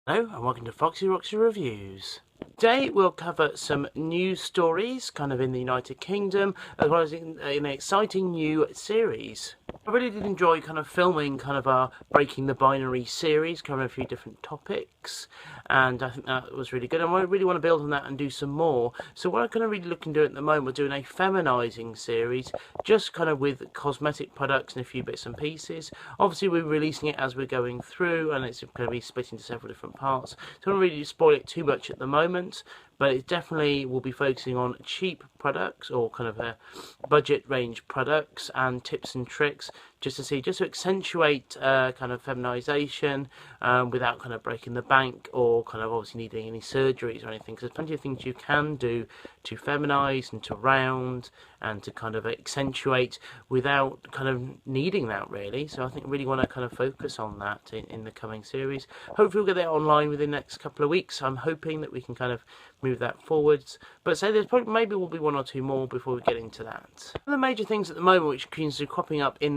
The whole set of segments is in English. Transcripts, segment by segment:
Hello and welcome to Foxy Roxy Reviews. Today we'll cover some news stories kind of in the United Kingdom as well as in an exciting new series. I really did enjoy kind of filming kind of our Breaking the Binary series, covering a few different topics, and I think that was really good, and I really want to build on that and do some more. So what I'm kind of really looking to do at the moment, we're doing a feminising series, just kind of with cosmetic products and a few bits and pieces. Obviously we're releasing it as we're going through, and it's going to be split into several different parts, so I don't really spoil it too much at the moment, but it definitely will be focusing on cheap products or kind of a budget range products and tips and tricks just to accentuate kind of feminisation without kind of breaking the bank or kind of obviously needing any surgeries or anything, because there's plenty of things you can do to feminise and to round and to kind of accentuate without kind of needing that really. So I think I really want to kind of focus on that in the coming series. Hopefully we'll get that online within the next couple of weeks. I'm hoping that we can kind of move that forwards, but say there's probably maybe will be one or two more before we get into that. One of the major things at the moment which seems to be cropping up in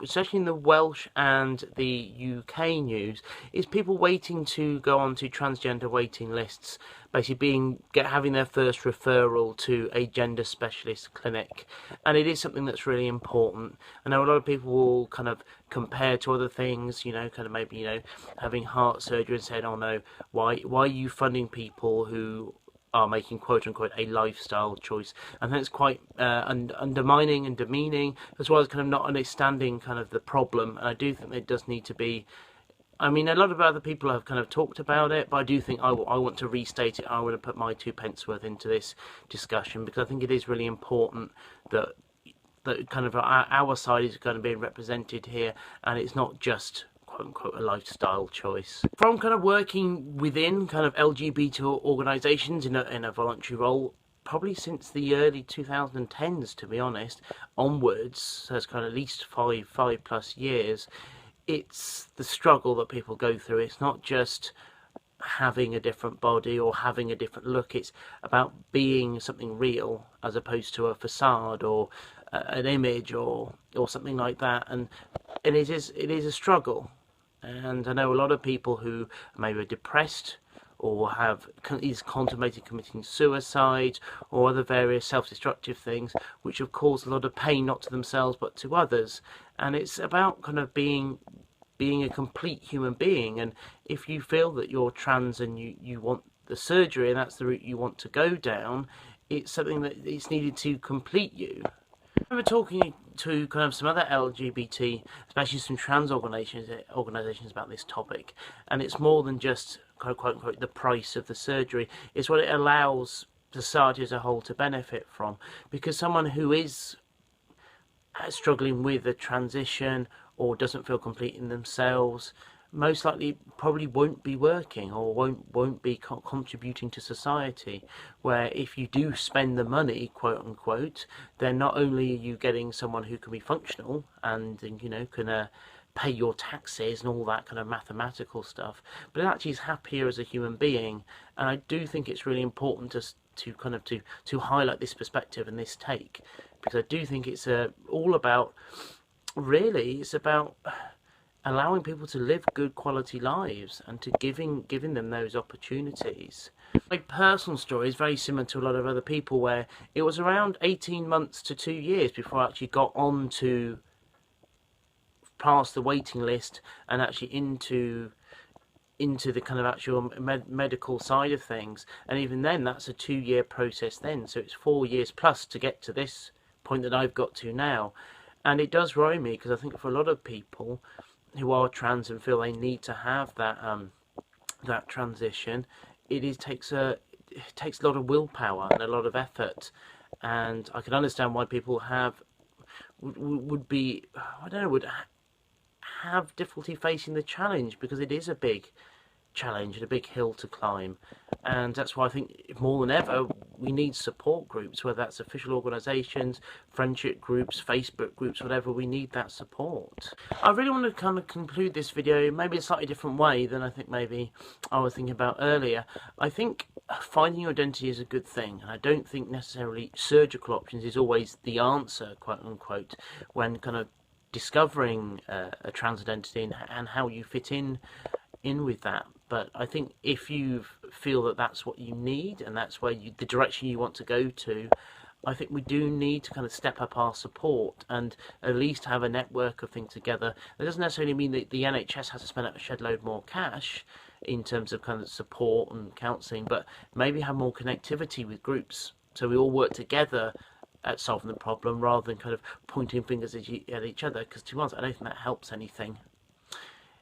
especially in the Welsh and the UK news, is people waiting to go on to transgender waiting lists, basically having their first referral to a gender specialist clinic, and it is something that's really important. I know a lot of people will kind of compare to other things, you know, kind of maybe, you know, having heart surgery and saying, oh no, why are you funding people who are making quote-unquote a lifestyle choice? And that's quite undermining and demeaning, as well as kind of not understanding kind of the problem. And I do think there does need to be, I mean, a lot of other people have kind of talked about it, but I do think I want to restate it. I want to put my 2 pence worth into this discussion, because I think it is really important that kind of our side is going to be represented here, and it's not just quote-unquote a lifestyle choice. From kind of working within kind of LGBT organisations in a voluntary role, probably since the early 2010s, to be honest, onwards, so it's kind of at least five plus years, it's the struggle that people go through. It's not just having a different body or having a different look, it's about being something real as opposed to a facade or an image or something like that, and it is a struggle. And I know a lot of people who maybe are depressed or is contemplating committing suicide or other various self-destructive things, which have caused a lot of pain, not to themselves but to others. And it's about kind of being a complete human being. And if you feel that you're trans and you want the surgery and that's the route you want to go down, it's something that it's needed to complete you. I remember talking to kind of some other LGBT, especially some trans organisations about this topic, and it's more than just quote unquote the price of the surgery. It's what it allows society as a whole to benefit from, because someone who is struggling with a transition or doesn't feel complete in themselves most likely probably won't be working or won't be contributing to society, where if you do spend the money quote unquote, then not only are you getting someone who can be functional and you know can pay your taxes and all that kind of mathematical stuff, but it actually is happier as a human being. And I do think it's really important to highlight this perspective and this take, because I do think it's all about, really it's about allowing people to live good quality lives and to giving them those opportunities. My personal story is very similar to a lot of other people, where it was around 18 months to 2 years before I actually got on to past the waiting list and actually into the kind of actual medical side of things. And even then, that's a 2-year process then, so it's 4 years plus to get to this point that I've got to now. And it does worry me, because I think for a lot of people who are trans and feel they need to have that transition, takes a lot of willpower and a lot of effort. And I can understand why people would be, I don't know, would have difficulty facing the challenge, because it is a big challenge and a big hill to climb. And that's why I think more than ever we need support groups, whether that's official organisations, friendship groups, Facebook groups, whatever. We need that support. I really want to kind of conclude this video maybe a slightly different way than I think maybe I was thinking about earlier. I think finding your identity is a good thing, and I don't think necessarily surgical options is always the answer, quote unquote, when kind of discovering a trans identity and how you fit in in with that. But I think if you feel that that's what you need and that's where the direction you want to go to, I think we do need to kind of step up our support and at least have a network of things together. That doesn't necessarily mean that the NHS has to spend a shed load more cash in terms of kind of support and counselling, but maybe have more connectivity with groups so we all work together at solving the problem rather than kind of pointing fingers at each other, because to be honest, I don't think that helps anything.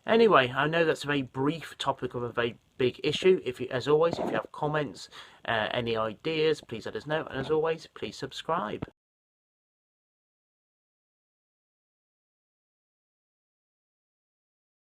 Anyway, I know that's a very brief topic of a very big issue. As always, if you have comments, any ideas, please let us know. And as always, please subscribe.